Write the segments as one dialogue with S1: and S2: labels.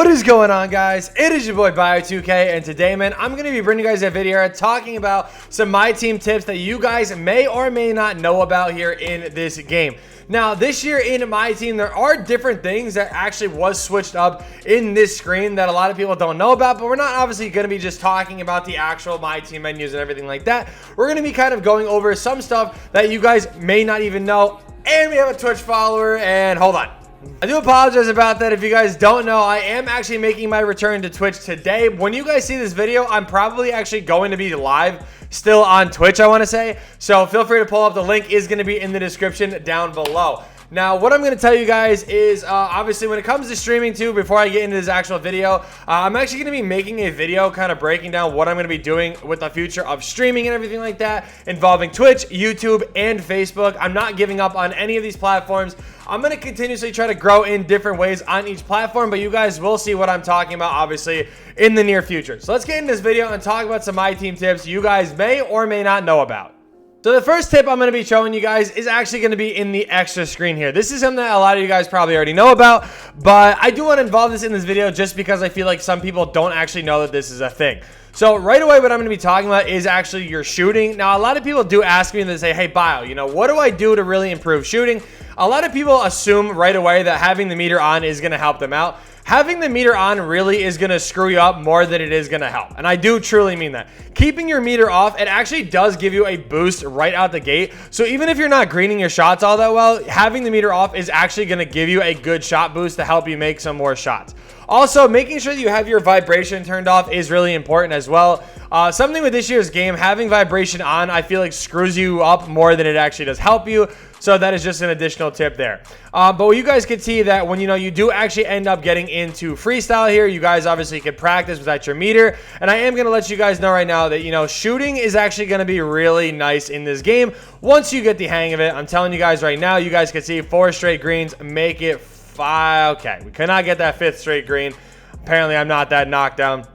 S1: What is going on, guys? It is your boy Bio2k, and today, man, I'm going to be bringing you guys a video talking about some My Team tips that you guys may or may not know about here in this game. Now, this year in My Team, there are different things that actually was switched up in this screen that a lot of people don't know about, but we're not obviously going to be just talking about the actual My Team menus and everything like that. We're going to be kind of going over some stuff that you guys may not even know, and we have a Twitch follower, and hold on. I do apologize about that. If you guys don't know, I am actually making my return to Twitch today. When you guys see this video, I'm probably actually going to be live still on Twitch, I want to say. So feel free to pull up. The link is going to be in the description down below. Now, what I'm going to tell you guys is, obviously, when it comes to streaming, too, before I get into this actual video, I'm actually going to be making a video kind of breaking down what I'm going to be doing with the future of streaming and everything like that, involving Twitch, YouTube, and Facebook. I'm not giving up on any of these platforms. I'm going to continuously try to grow in different ways on each platform, but you guys will see what I'm talking about, obviously, in the near future. So let's get into this video and talk about some My Team tips you guys may or may not know about. So the first tip I'm going to be showing you guys is actually going to be in the extra screen here. This is something that a lot of you guys probably already know about, but I do want to involve this in this video just because I feel like some people don't actually know that this is a thing. So right away, what I'm going to be talking about is actually your shooting. Now, a lot of people do ask me and they say, hey, Bio, you know, what do I do to really improve shooting? A lot of people assume right away that having the meter on is going to help them out. Having the meter on really is going to screw you up more than it is going to help. And I do truly mean that. Keeping your meter off, it actually does give you a boost right out the gate. So even if you're not greening your shots all that well, having the meter off is actually going to give you a good shot boost to help you make some more shots. Also, making sure that you have your vibration turned off is really important as well. Something with this year's game, having vibration on, I feel like screws you up more than it actually does help you. So that is just an additional tip there. But you guys can see that when you do actually end up getting into freestyle here, you guys obviously can practice without your meter. And I am going to let you guys know right now that, shooting is actually going to be really nice in this game once you get the hang of it. I'm telling you guys right now, you guys can see 4 straight greens make it 5. Okay, we cannot get that 5th straight green. Apparently, I'm not that knocked down.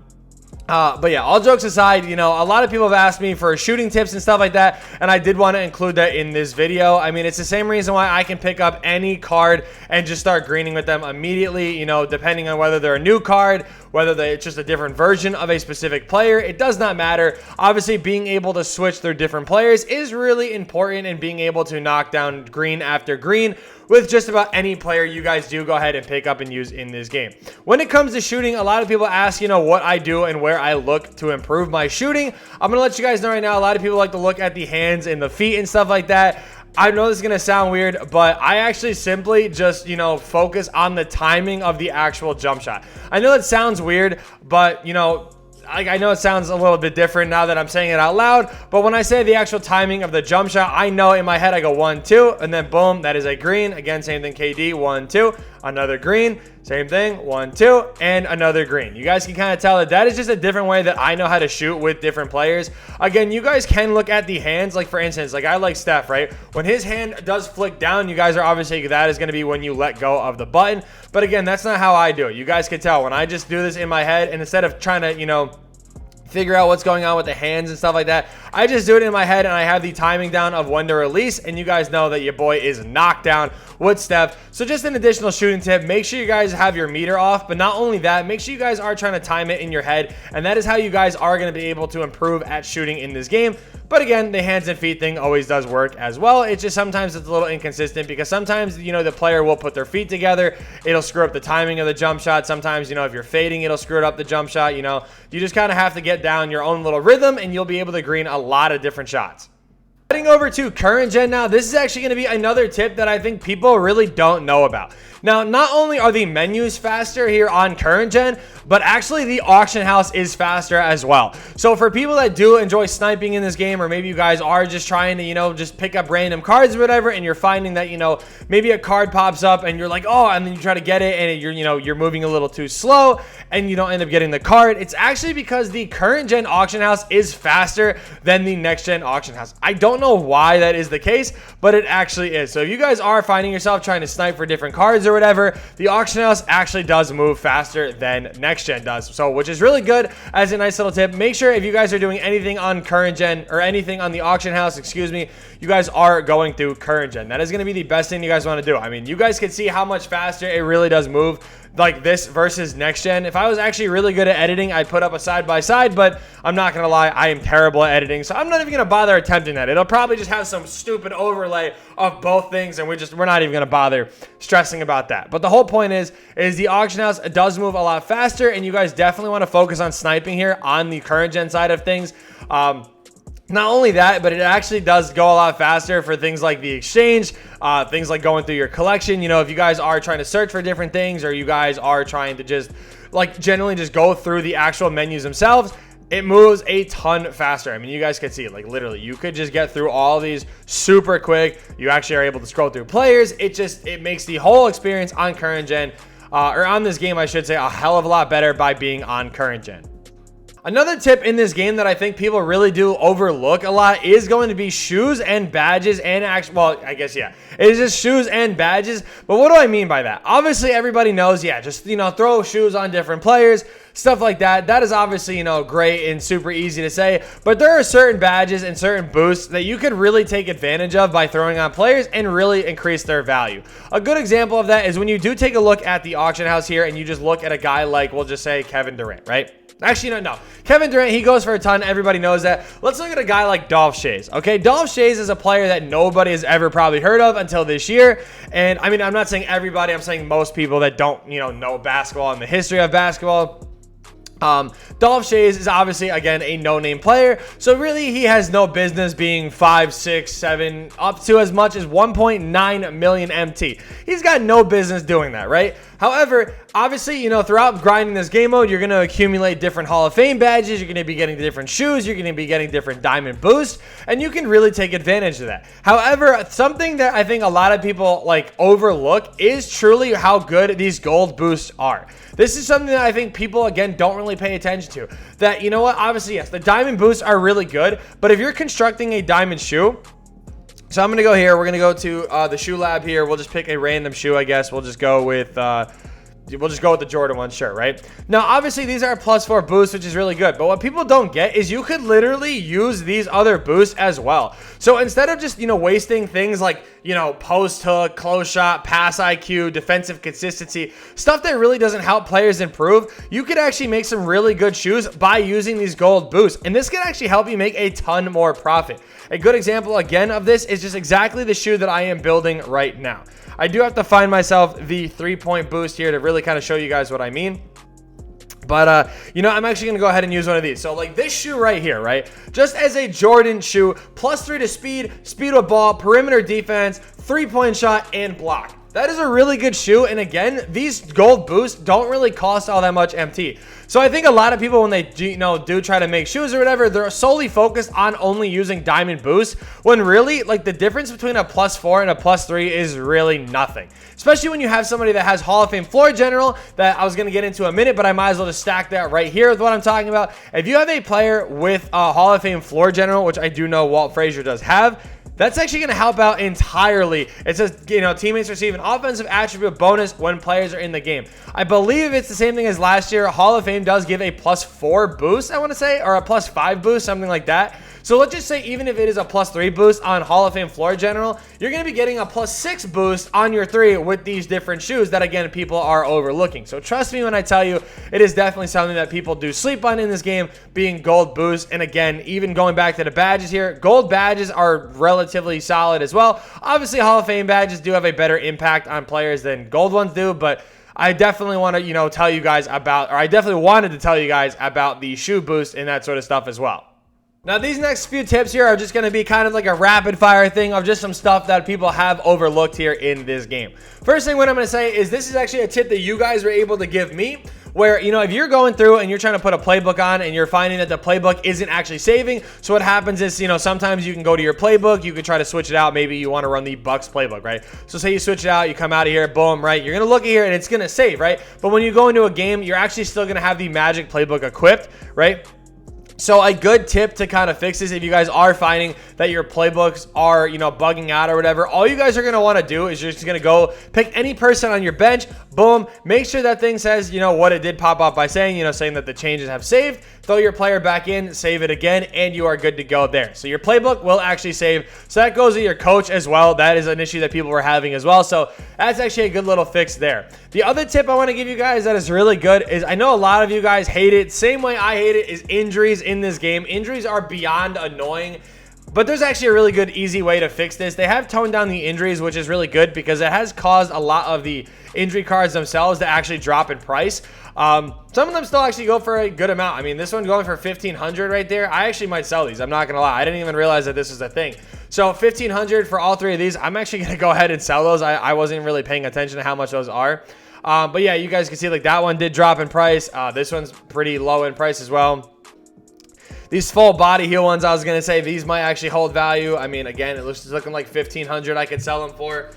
S1: But yeah, all jokes aside, a lot of people have asked me for shooting tips and stuff like that, and I did want to include that in this video. I mean, it's the same reason why I can pick up any card and just start greening with them immediately, depending on whether they're a new card, whether it's just a different version of a specific player. It does not matter. Obviously, being able to switch through different players is really important, and being able to knock down green after green with just about any player you guys do go ahead and pick up and use in this game. When it comes to shooting, a lot of people ask, what I do and where I look to improve my shooting. I'm going to let you guys know right now, a lot of people like to look at the hands and the feet and stuff like that. I know this is going to sound weird, but I actually simply just, focus on the timing of the actual jump shot. I know that sounds weird, but, I know it sounds a little bit different now that I'm saying it out loud, but when I say the actual timing of the jump shot, I know in my head I go 1, 2, and then boom, that is a green. Again, same thing, KD, 1, 2, another green, same thing, 1, 2, and another green. You guys can kind of tell that that is just a different way that I know how to shoot with different players. Again, you guys can look at the hands, like for instance, like I like Steph, right? When his hand does flick down, you guys are obviously, that is going to be when you let go of the button. But again, that's not how I do it. You guys can tell when I just do this in my head, and instead of trying to, figure out what's going on with the hands and stuff like that, I just do it in my head, and I have the timing down of when to release, and you guys know that your boy is knocked down with Steph. So just an additional shooting tip, make sure you guys have your meter off, but not only that, make sure you guys are trying to time it in your head, and that is how you guys are going to be able to improve at shooting in this game. But again, the hands and feet thing always does work as well. It's just sometimes it's a little inconsistent because sometimes, the player will put their feet together. It'll screw up the timing of the jump shot. Sometimes, if you're fading, it'll screw up the jump shot. You just kind of have to get down your own little rhythm, and you'll be able to green a lot of different shots. Heading over to current gen now, this is actually going to be another tip that I think people really don't know about. Now, not only are the menus faster here on current gen, but actually the auction house is faster as well. So for people that do enjoy sniping in this game, or maybe you guys are just trying to, just pick up random cards or whatever, and you're finding that, maybe a card pops up and you're like, oh, and then you try to get it and you're moving a little too slow and you don't end up getting the card. It's actually because the current gen auction house is faster than the next gen auction house. I don't know why that is the case, but it actually is. So if you guys are finding yourself trying to snipe for different cards or whatever, the auction house actually does move faster than next gen does. So, which is really good as a nice little tip. Make sure if you guys are doing anything on current gen or anything on the auction house, you guys are going through current gen. That is going to be the best thing you guys want to do. I mean, you guys can see how much faster it really does move like this versus next gen. If I was actually really good at editing, I'd put up a side by side, but I'm not gonna lie, I am terrible at editing, so I'm not even gonna bother attempting that. It'll probably just have some stupid overlay of both things, and we're not even gonna bother stressing about that. But the whole point is the auction house does move a lot faster, and you guys definitely want to focus on sniping here on the current gen side of things. Not only that, but it actually does go a lot faster for things like the exchange, things like going through your collection. You know, if you guys are trying to search for different things, or you guys are trying to just like generally just go through the actual menus themselves, it moves a ton faster. I mean, you guys could see it, like literally you could just get through all these super quick. You actually are able to scroll through players. It makes the whole experience on current gen, or on this game, I should say, a hell of a lot better by being on current gen. Another tip in this game that I think people really do overlook a lot is going to be shoes and badges and well, I guess, yeah, it is just shoes and badges. But what do I mean by that? Obviously, everybody knows, yeah, just, you know, throw shoes on different players, stuff like that. That is obviously, you know, great and super easy to say, but there are certain badges and certain boosts that you could really take advantage of by throwing on players and really increase their value. A good example of that is when you do take a look at the auction house here and you just look at a guy like, we'll just say Kevin Durant, right? Actually, no. Kevin Durant, he goes for a ton. Everybody knows that. Let's look at a guy like Dolph Schayes. Okay, Dolph Schayes is a player that nobody has ever probably heard of until this year. And I mean, I'm not saying everybody. I'm saying most people that don't, you know basketball and the history of basketball. Dolph Schayes is obviously, again, a no-name player, so really he has no business being 5, 6, 7, up to as much as 1.9 million MT. He's got no business doing that, right? However, obviously, you know, throughout grinding this game mode, you're going to accumulate different Hall of Fame badges, you're going to be getting different shoes, you're going to be getting different diamond boosts, and you can really take advantage of that. However, something that I think a lot of people like overlook is truly how good these gold boosts are. This is something that I think people, again, don't really pay attention to. That, you know what, obviously, yes, the diamond boosts are really good, but if you're constructing a diamond shoe, so I'm going to go here, we're going to go to the shoe lab here, we'll just pick a random shoe, I guess, we'll just go with the Jordan one, sure, right? Now, obviously, these are +4 boosts, which is really good. But what people don't get is you could literally use these other boosts as well. So instead of just, you know, wasting things like, you know, post hook, close shot, pass IQ, defensive consistency, stuff that really doesn't help players improve, you could actually make some really good shoes by using these gold boosts. And this could actually help you make a ton more profit. A good example, again, of this is just exactly the shoe that I am building right now. I do have to find myself the 3-point boost here to really kind of show you guys what I mean. But, you know, I'm actually going to go ahead and use one of these. So, like this shoe right here, right? Just as a Jordan shoe, +3 to speed with ball, perimeter defense, 3-point shot, and block. That is a really good shoe, and again, these gold boosts don't really cost all that much MT. So I think a lot of people, when they do try to make shoes or whatever, they're solely focused on only using diamond boosts, when really, like, the difference between a +4 and a +3 is really nothing. Especially when you have somebody that has Hall of Fame floor general that I was going to get into in a minute, but I might as well just stack that right here with what I'm talking about. If you have a player with a Hall of Fame floor general, which I do know Walt Frazier does have, that's actually going to help out entirely. It says, you know, teammates receive an offensive attribute bonus when players are in the game. I believe it's the same thing as last year. Hall of Fame does give a +4 boost, I want to say, or a +5 boost, something like that. So let's just say even if it is a +3 boost on Hall of Fame floor general, you're going to be getting a +6 boost on your 3 with these different shoes that, again, people are overlooking. So trust me when I tell you, it is definitely something that people do sleep on in this game, being gold boost. And again, even going back to the badges here, gold badges are relatively solid as well. Obviously, Hall of Fame badges do have a better impact on players than gold ones do, but I definitely want to, you know, tell you guys about, or I definitely wanted to tell you guys about the shoe boost and that sort of stuff as well. Now, these next few tips here are just going to be kind of like a rapid fire thing of just some stuff that people have overlooked here in this game. First thing what I'm going to say is this is actually a tip that you guys were able to give me, where, you know, if you're going through and you're trying to put a playbook on and you're finding that the playbook isn't actually saving, so what happens is, you know, sometimes you can go to your playbook, you could try to switch it out. Maybe you want to run the Bucks playbook, right? So say you switch it out, you come out of here, boom, right? You're going to look at here and it's going to save, right? But when you go into a game, you're actually still going to have the Magic playbook equipped, right? So a good tip to kind of fix this, if you guys are finding that your playbooks are, you know, bugging out or whatever, all you guys are going to want to do is you're just going to go pick any person on your bench, boom, make sure that thing says, you know, what it did pop up by saying, you know, saying that the changes have saved. throw your player back in, save it again, and you are good to go there. So your playbook will actually save. So that goes with your coach as well. That is an issue that people were having as well. So that's actually a good little fix there. The other tip I want to give you guys that is really good is, I know a lot of you guys hate it. Same way I hate it, is injuries in this game. Injuries are beyond annoying. But there's actually a really good, easy way to fix this. They have toned down the injuries, which is really good because it has caused a lot of the injury cards themselves to actually drop in price. Some of them still actually go for a good amount. I mean, this one going for 1,500 right there. I actually might sell these. I'm not going to lie. I didn't even realize that this is a thing. So 1,500 for all three of these. I'm actually going to go ahead and sell those. I wasn't really paying attention to how much those are. But yeah, you guys can see like that one did drop in price. This one's pretty low in price as well. These full body heal ones, I was going to say, these might actually hold value. I mean, again, it's looking like 1,500 I could sell them for.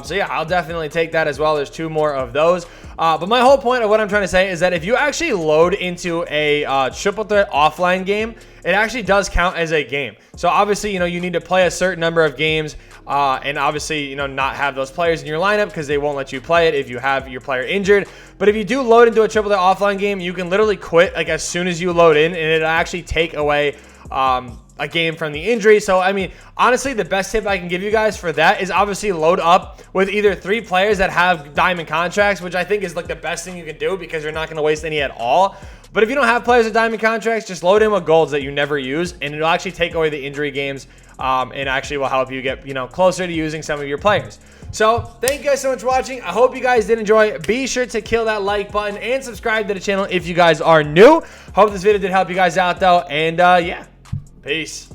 S1: So yeah, I'll definitely take that as well. There's 2 more of those. But my whole point of what I'm trying to say is that if you actually load into a triple threat offline game, it actually does count as a game. So obviously, you know, you need to play a certain number of games and obviously, you know, not have those players in your lineup because they won't let you play it if you have your player injured. But if you do load into a triple threat offline game, you can literally quit like as soon as you load in, and it'll actually take away a game from the injury. So I mean, honestly, the best tip I can give you guys for that is obviously load up with either 3 players that have diamond contracts, which I think is like the best thing you can do because you're not going to waste any at all. But if you don't have players with diamond contracts, just load in with golds that you never use, and it'll actually take away the injury games and actually will help you get, you know, closer to using some of your players. So thank you guys so much for watching. I hope you guys did enjoy. Be sure to kill that like button and subscribe to the channel if you guys are new. Hope this video did help you guys out though, and yeah, peace.